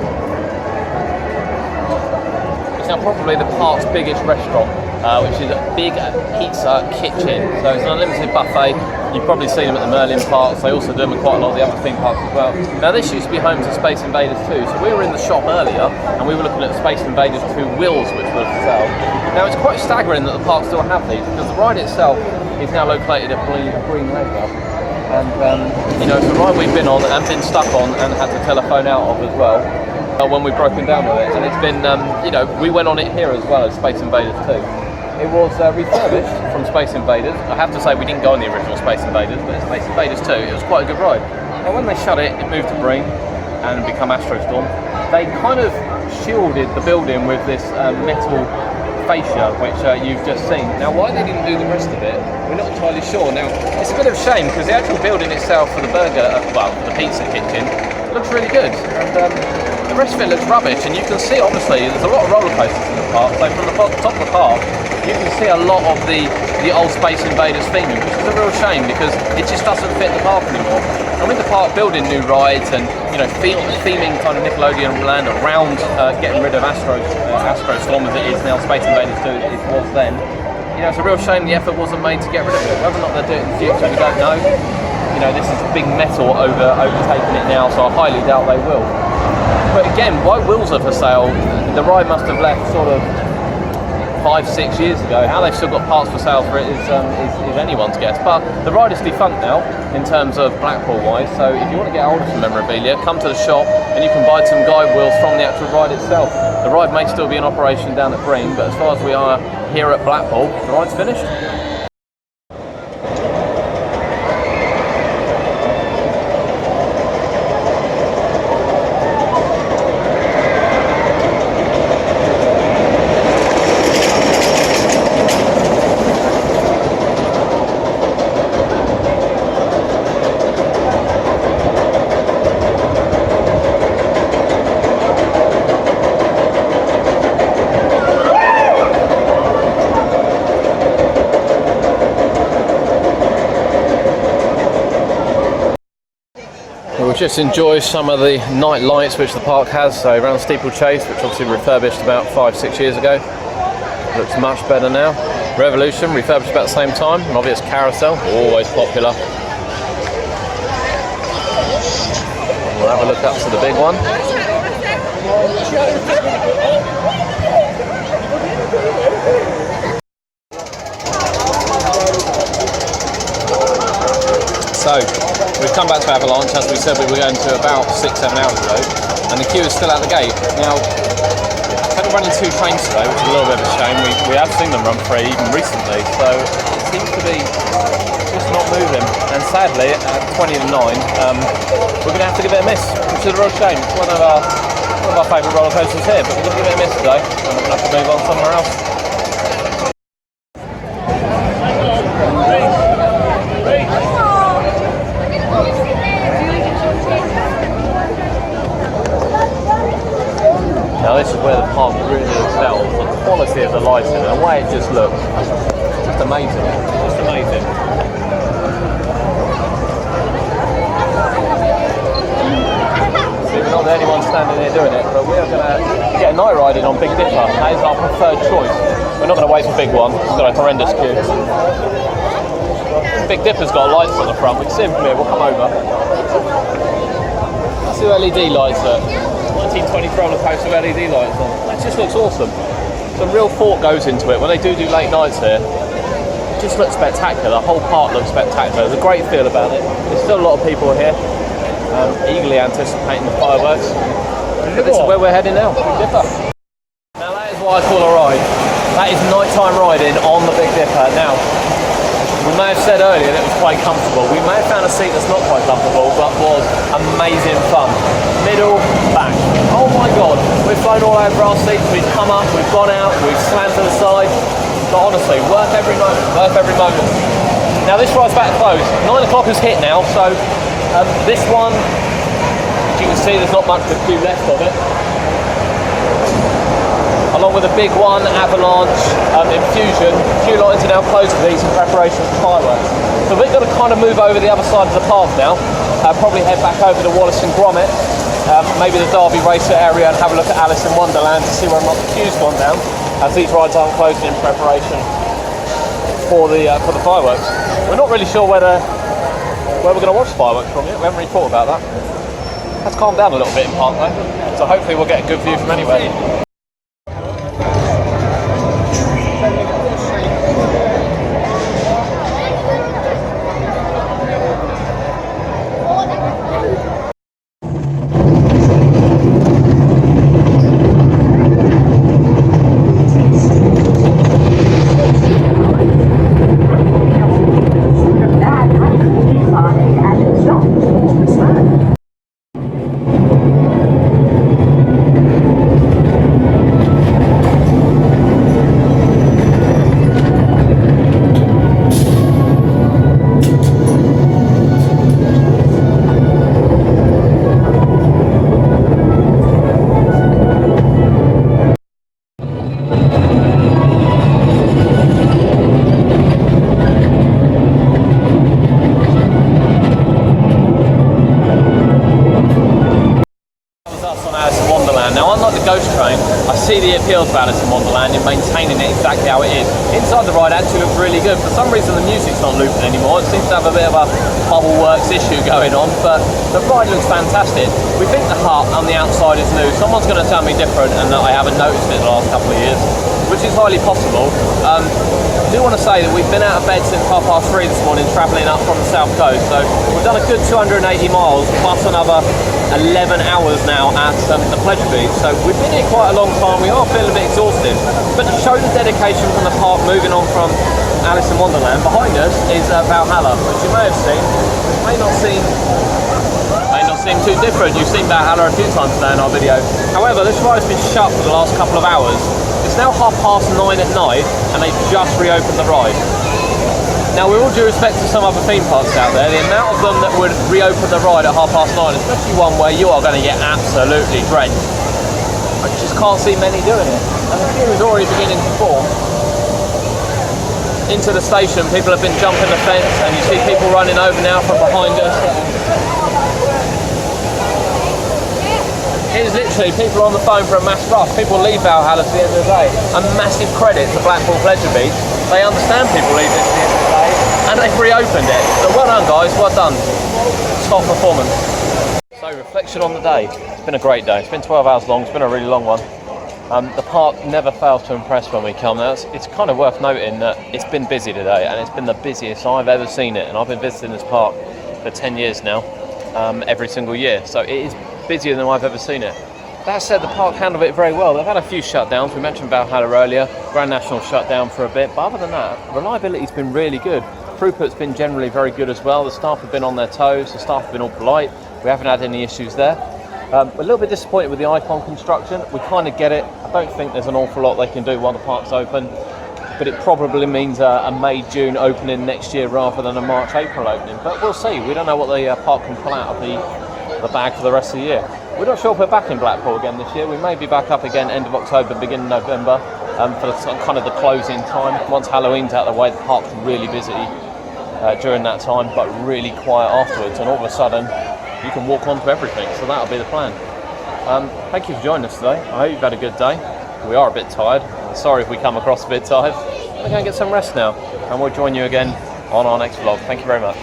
It's now probably the park's biggest restaurant, which is a big pizza kitchen. So it's an unlimited buffet. You've probably seen them at the Merlin parks. They also do them at quite a lot of the other theme parks as well. Now this used to be home to Space Invaders 2. So we were in the shop earlier and we were looking at Space Invaders 2 wheels which were for sale. Now it's quite staggering that the park still have these, because the ride itself is now located at Green Laser. And you know, it's a ride we've been on and been stuck on and had to telephone out of as well when we've broken down with it. And it's been, you know, we went on it here as well as Space Invaders 2. It was refurbished from Space Invaders. I have to say we didn't go on the original Space Invaders, but Space Invaders 2, it was quite a good ride. Now when they shut it, it moved to Bream and become Astrostorm. They kind of shielded the building with this metal fascia, which you've just seen. Now why they didn't do the rest of it, we're not entirely sure. Now it's a bit of a shame, because the actual building itself for the burger, well, the pizza kitchen, looks really good. And the rest of it looks rubbish, and you can see obviously there's a lot of roller coasters in the park, so from the top of the park you can see a lot of the old Space Invaders theming, which is a real shame because it just doesn't fit the park anymore. And with the park building new rides and, you know, theming kind of Nickelodeon Land around getting rid of Astrostorm as it is now, Space Invaders 2 as it was then, you know, it's a real shame the effort wasn't made to get rid of it. Whether or not they'll do it in the future, we don't know. You know, this is big metal overtaking it now, so I highly doubt they will. But again, why wheels are for sale? The ride must have left sort of 5-6 years ago. How they've still got parts for sale for it is anyone's guess. But the ride is defunct now in terms of Blackpool wise, so if you want to get hold of some memorabilia, come to the shop and you can buy some guide wheels from the actual ride itself. The ride may still be in operation down at Bream, but as far as we are here at Blackpool, the ride's finished. Just enjoy some of the night lights which the park has. So around Steeplechase, which obviously refurbished about 5-6 years ago, looks much better now. Revolution refurbished about the same time, and obvious Carousel, always popular. We'll have a look up to the big one. So, we've come back to Avalanche, as we said we were going to about 6-7 hours ago, and the queue is still at the gate. Now, they're running 2 trains today, which is a little bit of a shame. We have seen them run free even recently, so it seems to be just not moving. And sadly, at 20 to 9, we're going to have to give it a miss, which is a real shame. It's one of our favourite roller coasters here, but we're going to give it a miss today, and we're going to have to move on somewhere else. Now this is where the park really excels, the quality of the lighting and the way it just looks. It's just amazing, just amazing. See, we're not the only ones standing here doing it, but we are going to get a night riding on Big Dipper. That is our preferred choice. We're not going to wait for Big One, it's got a horrendous queue. Big Dipper's got lights on the front, we can see them from here, we'll come over. Let's do LED lights at 1923 roller coaster with LED lights on. That just looks awesome. Some real thought goes into it. When they do late nights here, it just looks spectacular. The whole park looks spectacular. There's a great feel about it. There's still a lot of people here eagerly anticipating the fireworks. But this is where we're heading now, Big Dipper. Now that is what I call a ride. That is nighttime riding on the Big Dipper. Now, we may have said earlier that it was quite comfortable. We may have found a seat that's not quite comfortable, but was amazing fun. Middle, back. Oh my God, we've flown all over our seats, we've come up, we've gone out, we've slammed to the side. But honestly, worth every moment, worth every moment. Now this ride's back closed. 9 o'clock has hit now, so this one, as you can see, there's not much of a queue left of it. Along with the big one, Avalanche, Infusion, queue lines are now closed for these in preparation for fireworks. So we're going to kind of move over the other side of the park now, probably head back over to Wallace and Gromit, maybe the Derby Racer area, and have a look at Alice in Wonderland to see whether or not the queue's gone down, as these rides aren't closed in preparation for the fireworks. We're not really sure where we're going to watch fireworks from yet. We haven't really thought about that. Let's calm down a little bit in park though, so hopefully we'll get a good view from anywhere. See the appeals of Alice in Wonderland in maintaining it exactly how it is. Inside the ride actually looks really good. For some reason the music's not looping anymore. It seems to have a bit of a bubble works issue going on, but the ride looks fantastic. We think the hut on the outside is new. Someone's going to tell me different and that I haven't noticed it the last couple of years, which is highly possible. I do want to say that we've been out of bed since 3:30 this morning, travelling up from the south coast. So we've done a good 280 miles plus another 11 hours now at the Pleasure Beach. So we've been here quite a long time. We are feeling a bit exhausted, but to show the dedication from the park moving on from Alice in Wonderland, behind us is Valhalla, which you may have seen. It may not seem too different. You've seen Valhalla a few times today in our video. However, this ride's been shut for the last couple of hours. It's now 9:30 at night and they've just reopened the ride. Now, with all due respect to some other theme parks out there, the amount of them that would reopen the ride at 9:30, especially one where you are going to get absolutely drenched, I just can't see many doing it. And the queue is already beginning to form. Into the station, people have been jumping the fence, and you see people running over now from behind us. It is literally people on the phone for a mass rush. People leave Valhalla at the end of the day. A massive credit to Blackpool Pleasure Beach. They understand people leave this at the end of the day, and they've reopened it. So well done, guys. Well done. Top performance. So reflection on the day. It's been a great day. It's been 12 hours long. It's been a really long one. The park never fails to impress when we come now. It's kind of worth noting that it's been busy today, and it's been the busiest I've ever seen it. And I've been visiting this park for 10 years now, every single year. So it is busier than I've ever seen it. That said, the park handled it very well. They've had a few shutdowns. We mentioned Valhalla earlier. Grand National shut down for a bit. But other than that, reliability's been really good. Throughput's been generally very good as well. The staff have been on their toes. The staff have been all polite. We haven't had any issues there. We're a little bit disappointed with the icon construction. We kind of get it. I don't think there's an awful lot they can do while the park's open, but it probably means a May-June opening next year rather than a March-April opening. But we'll see. We don't know what the park can pull out of the bag for the rest of the year. We're not sure if we're back in Blackpool again this year. We may be back up again end of October, beginning of November, for kind of the closing time. Once Halloween's out of the way, the park's really busy during that time, but really quiet afterwards. And all of a sudden, you can walk onto everything, so that'll be the plan. Thank you for joining us today. I hope you've had a good day. We are a bit tired. Sorry if we come across a bit tired. We're going to get some rest now, and we'll join you again on our next vlog. Thank you very much.